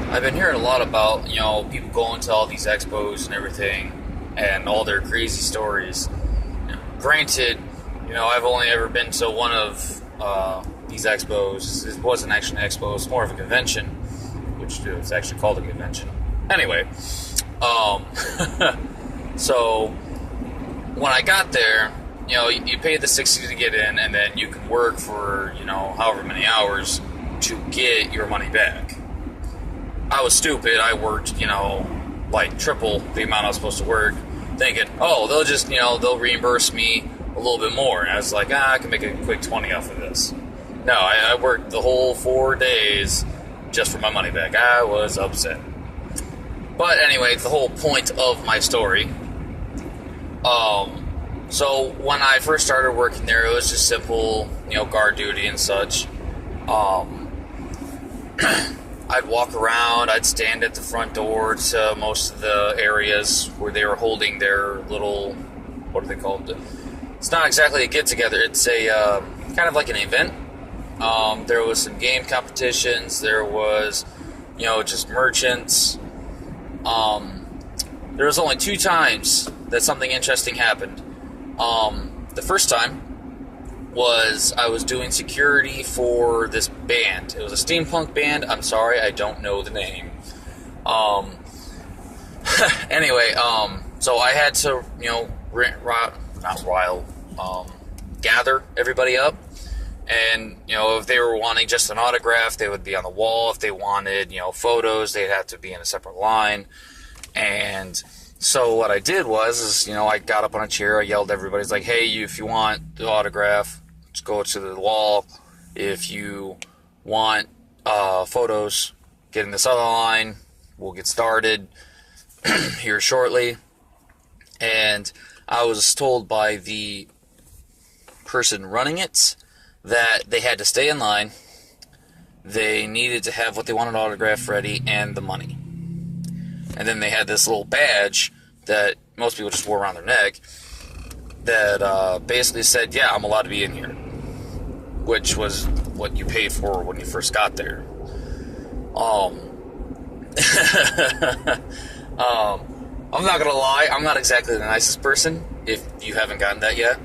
I've been hearing a lot about, people going to all these expos and everything and all their crazy stories. Granted, I've only ever been to one of these expos. It wasn't actually an expo, it's more of a convention, which is actually called a convention. Anyway, so when I got there, you pay the 60 to get in, and then you can work for, however many hours to get your money back. I was stupid. I worked, like triple the amount I was supposed to work, thinking, oh, they'll just, they'll reimburse me a little bit more. And I was like, I can make a quick 20 off of this. No, I worked the whole 4 days just for my money back. I was upset. But anyway, it's the whole point of my story. So when I first started working there, it was just simple, guard duty and such. I'd walk around, I'd stand at the front door to most of the areas where they were holding their little, what are they called? It's not exactly a get-together, it's a kind of like an event. There was some game competitions, there was, just merchants. There was only 2 times that something interesting happened. The first time was I was doing security for this band. It was a steampunk band. I'm sorry, I don't know the name. Anyway, so I had to, gather everybody up. And, if they were wanting just an autograph, they would be on the wall. If they wanted, photos, they'd have to be in a separate line. And so what I did was, I got up on a chair, I yelled at everybody, it's like, hey, if you want the autograph, just go to the wall. If you want photos, get in this other line. We'll get started here shortly. And I was told by the person running it that they had to stay in line. They needed to have what they wanted autographed ready and the money. And then they had this little badge that most people just wore around their neck that basically said, yeah, I'm allowed to be in here, which was what you paid for when you first got there. I'm not gonna lie, I'm not exactly the nicest person, if you haven't gotten that yet.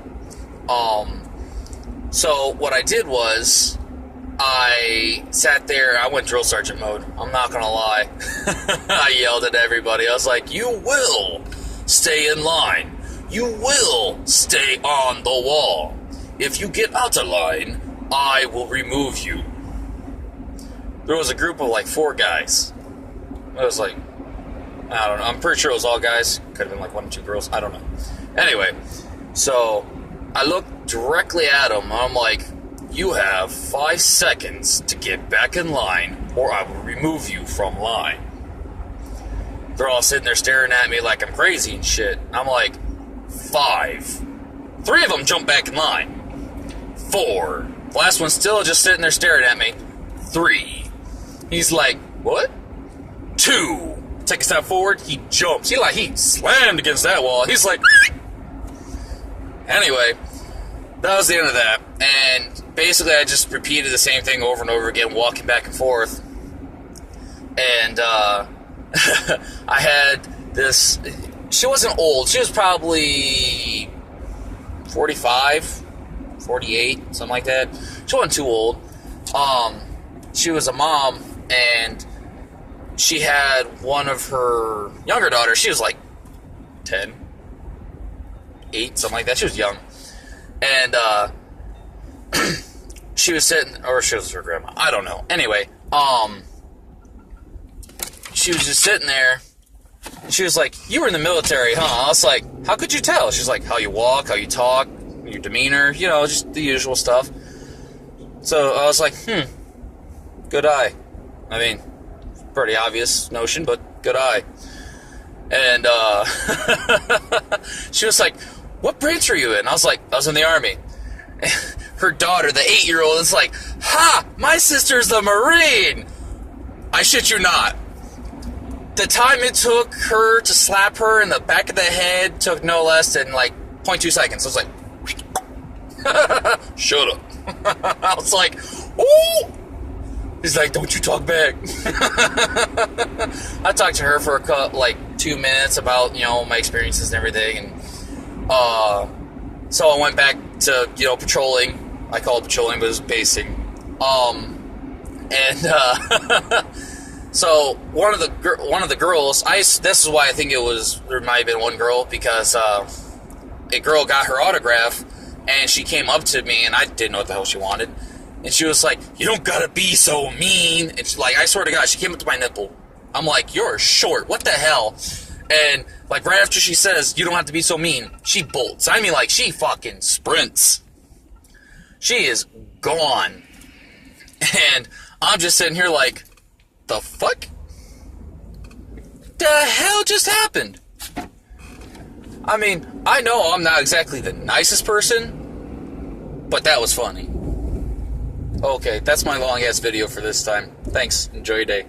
So what I did was, I sat there, I went drill sergeant mode, I'm not gonna lie. I yelled at everybody, I was like, you will stay in line. You will stay on the wall. If you get out of line, I will remove you. There was a group of like 4 guys. It was like, I don't know, I'm pretty sure it was all guys. Could have been like 1 or 2 girls, I don't know. Anyway, so I looked directly at them, and I'm like, you have 5 seconds to get back in line, or I will remove you from line. They're all sitting there staring at me like I'm crazy and shit. I'm like, 5. 3 of them jump back in line. 4. The last one's still just sitting there staring at me. 3. He's like, what? 2. Take a step forward, he jumps. He slammed against that wall. He's like, anyway, that was the end of that. And basically I just repeated the same thing over and over again, walking back and forth. And I had this, she wasn't old, she was probably 45, 48, something like that. She wasn't too old. She was a mom, and she had one of her younger daughters. She was like 10, 8, something like that. She was young. And she was sitting, or she was her grandma, I don't know. Anyway, she was just sitting there. She was like, you were in the military, huh? I was like, how could you tell? She's like, how you walk, how you talk, your demeanor, just the usual stuff. So I was like, good eye. I mean, pretty obvious notion, but good eye. And she was like, what branch are you in? I was like, I was in the Army. Her daughter, the 8-year-old, is like, ha! My sister's a Marine! I shit you not. The time it took her to slap her in the back of the head took no less than like 0.2 seconds. I was like, shut up. I was like, ooh! He's like, don't you talk back. I talked to her for like 2 minutes about, my experiences and everything. And so I went back to, patrolling. I call it patrolling, but it was basing. So one of the girls, this is why I think there might have been one girl, because a girl got her autograph, and she came up to me, and I didn't know what the hell she wanted. And she was like, you don't gotta be so mean. And she's like, I swear to God, she came up to my nipple. I'm like, you're short. What the hell? And like right after she says, you don't have to be so mean, she bolts. I mean, like, she fucking sprints. She is gone. And I'm just sitting here like, the fuck? The hell just happened? I mean, I know I'm not exactly the nicest person, but that was funny. Okay, that's my long-ass video for this time. Thanks. Enjoy your day.